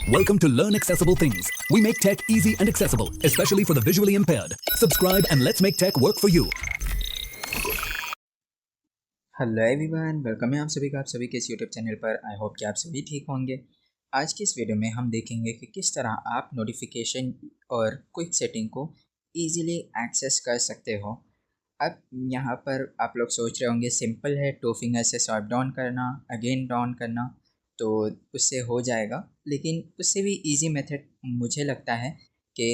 Welcome to Learn Accessible Things. We make tech easy and accessible, especially for the visually impaired. Subscribe and let's make tech work for you. Hello everyone, welcome है आप सभी का आप सभी के इस YouTube channel पर। I hope कि आप सभी ठीक होंगे। आज की इस वीडियो में हम देखेंगे कि किस तरह आप नोटिफिकेशन और क्विक सेटिंग को इजीली एक्सेस कर सकते हो। अब यहाँ पर आप लोग सोच रहे होंगे सिंपल है, 2 फिंगर से स्वाइप डाउन करना, अगेन डाउन करना, तो उससे हो जाएगा। लेकिन उससे भी इजी मेथड मुझे लगता है कि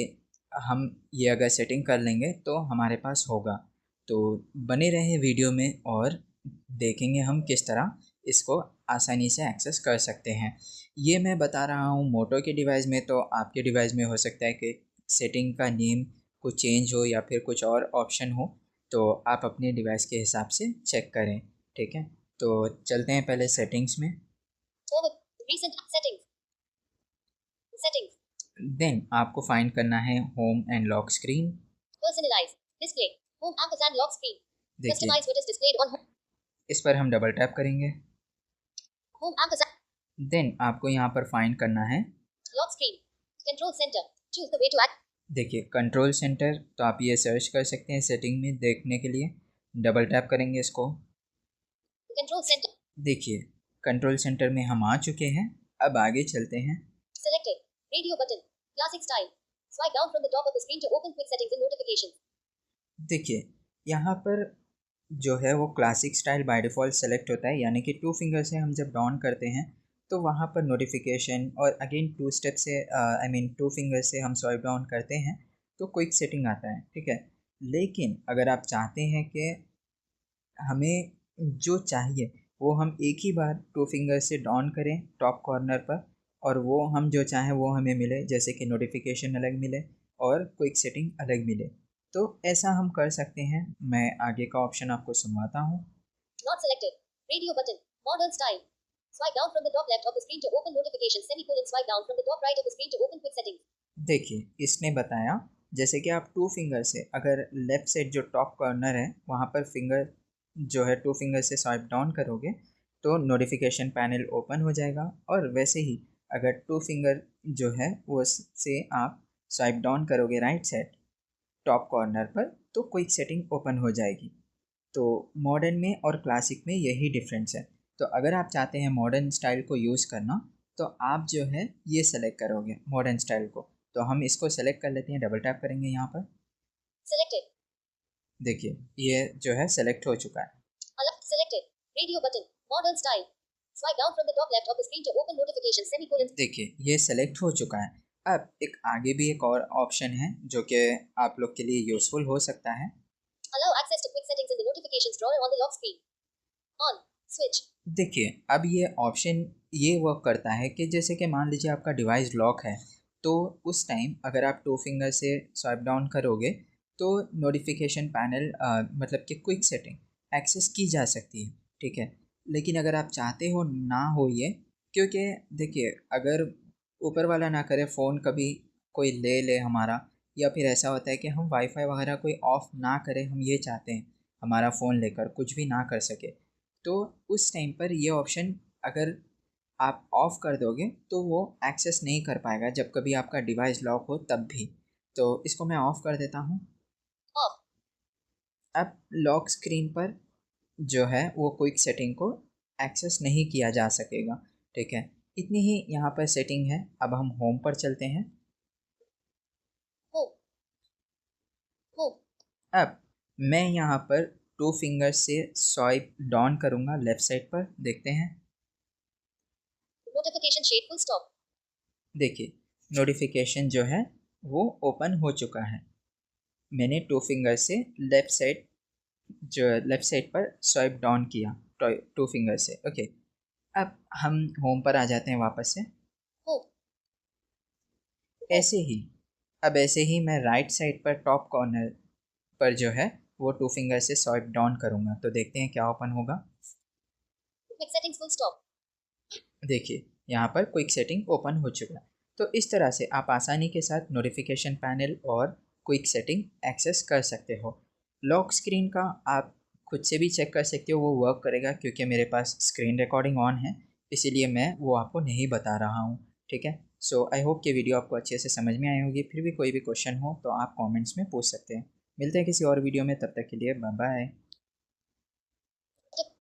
हम ये अगर सेटिंग कर लेंगे तो हमारे पास होगा। तो बने रहें वीडियो में और देखेंगे हम किस तरह इसको आसानी से एक्सेस कर सकते हैं। ये मैं बता रहा हूँ मोटो के डिवाइस में, तो आपके डिवाइस में हो सकता है कि सेटिंग का नेम कुछ चेंज हो या फिर कुछ और ऑप्शन हो, तो आप अपने डिवाइस के हिसाब से चेक करें। ठीक है, तो चलते हैं पहले सेटिंग्स में। देन आपको फाइंड करना है होम एंड लॉक स्क्रीन। देखिए, इस पर हम डबल टैप करेंगे। देन आपको यहाँ पर फाइंड करना है lock screen, control centre, choose the way to act. देखिए कंट्रोल सेंटर, तो आप ये सर्च कर सकते हैं सेटिंग में देखने के लिए। डबल टैप करेंगे इसको। कंट्रोल सेंटर, देखिए कंट्रोल सेंटर में हम आ चुके हैं। अब आगे चलते हैं। Selected radio button, classic style, swipe down from the top of the screen to open quick settings and notifications. देखिए यहाँ पर जो है वो classic style by default select होता है, यानी कि 2 फिंगर से हम जब डाउन करते हैं तो वहाँ पर नोटिफिकेशन, और अगेन 2 स्टेप से 2 फिंगर से हम स्वाइप डाउन करते हैं तो क्विक सेटिंग आता है। ठीक है, लेकिन अगर आप चाहते हैं कि हमें जो चाहिए वो हम एक ही बार 2 फिंगर से डाउन करें टॉप कॉर्नर पर, और वो हम जो चाहें वो हमें मिले, जैसे कि नोटिफिकेशन अलग मिले और क्विक सेटिंग अलग मिले, तो ऐसा हम कर सकते हैं। मैं आगे का ऑप्शन आपको सुनवाता हूँ। Not selected. Radio button. Modern style. Swipe down from the top left of the screen to open notifications. Semicolon. Swipe down from the top right of the screen to open quick settings. देखिए इसने बताया जैसे कि आप 2 finger से अगर left side जो top corner है वहाँ पर फिंगर जो है 2 फिंगर से स्वाइप डाउन करोगे तो नोटिफिकेशन पैनल ओपन हो जाएगा, और वैसे ही अगर 2 फिंगर जो है वो से आप स्वाइप डाउन करोगे राइट साइड टॉप कॉर्नर पर तो क्विक सेटिंग ओपन हो जाएगी। तो मॉडर्न में और क्लासिक में यही डिफरेंस है। तो अगर आप चाहते हैं मॉडर्न स्टाइल को यूज़ करना तो आप जो है ये सेलेक्ट करोगे मॉडर्न स्टाइल को। तो हम इसको सेलेक्ट कर लेते हैं, डबल टैप करेंगे यहाँ पर। सेलेक्टेड, देखिए ये जो है सेलेक्ट हो चुका है। Selected radio button, modern style, swipe down from the top left of the screen to open notification semicolon. देखिए ये सेलेक्ट हो चुका है। अब एक आगे भी एक और ऑप्शन है जो कि आप लोग के लिए यूजफुल हो सकता है। Allow access to quick settings in the notifications drawer on the lock screen. On switch. देखिए अब ये ऑप्शन ये वर्क करता है कि जैसे कि मान लीजिए आपका डिवाइस लॉक है, तो उस टाइम अगर आप 2 फिंगर से स्वाइप डाउन करोगे तो नोटिफिकेशन पैनल मतलब कि क्विक सेटिंग एक्सेस की जा सकती है। ठीक है, लेकिन अगर आप चाहते हो ना हो ये, क्योंकि देखिए अगर ऊपर वाला ना करे फ़ोन कभी कोई ले ले हमारा, या फिर ऐसा होता है कि हम वाईफाई वगैरह कोई ऑफ़ ना करें, हम ये चाहते हैं हमारा फ़ोन लेकर कुछ भी ना कर सके, तो उस टाइम पर ये ऑप्शन अगर आप ऑफ़ कर दोगे तो वो एक्सेस नहीं कर पाएगा जब कभी आपका डिवाइस लॉक हो तब भी। तो इसको मैं ऑफ़ कर देता हूँ। अब लॉक स्क्रीन पर जो है वो क्विक सेटिंग को एक्सेस नहीं किया जा सकेगा। ठीक है, इतनी ही यहाँ पर सेटिंग है। अब हम होम पर चलते हैं। अब मैं यहाँ पर 2 फिंगर से स्वाइप डाउन करूँगा लेफ्ट साइड पर, देखते हैं। Notification shade full stop. देखिए नोटिफिकेशन जो है वो ओपन हो चुका है। मैंने 2 फिंगर से लेफ्ट साइड पर स्वाइप डाउन किया 2 फिंगर से। ओके, अब हम होम पर आ जाते हैं वापस से। ऐसे ही मैं राइट साइड पर टॉप कॉर्नर पर जो है वो 2 फिंगर से स्वाइप डाउन करूँगा, तो देखते हैं क्या ओपन होगा। Quick settings full stop. देखिए यहाँ पर क्विक सेटिंग ओपन हो चुका है। तो इस तरह से आप आसानी के साथ नोटिफिकेशन पैनल और क्विक सेटिंग एक्सेस कर सकते हो। लॉक स्क्रीन का आप खुद से भी चेक कर सकते हो, वो वर्क करेगा, क्योंकि मेरे पास स्क्रीन रिकॉर्डिंग ऑन है इसीलिए मैं वो आपको नहीं बता रहा हूँ। ठीक है। सो आई होप कि वीडियो आपको अच्छे से समझ में आई होगी। फिर भी कोई भी क्वेश्चन हो तो आप कमेंट्स में पूछ सकते हैं। मिलते हैं किसी और वीडियो में, तब तक के लिए बाय बाय।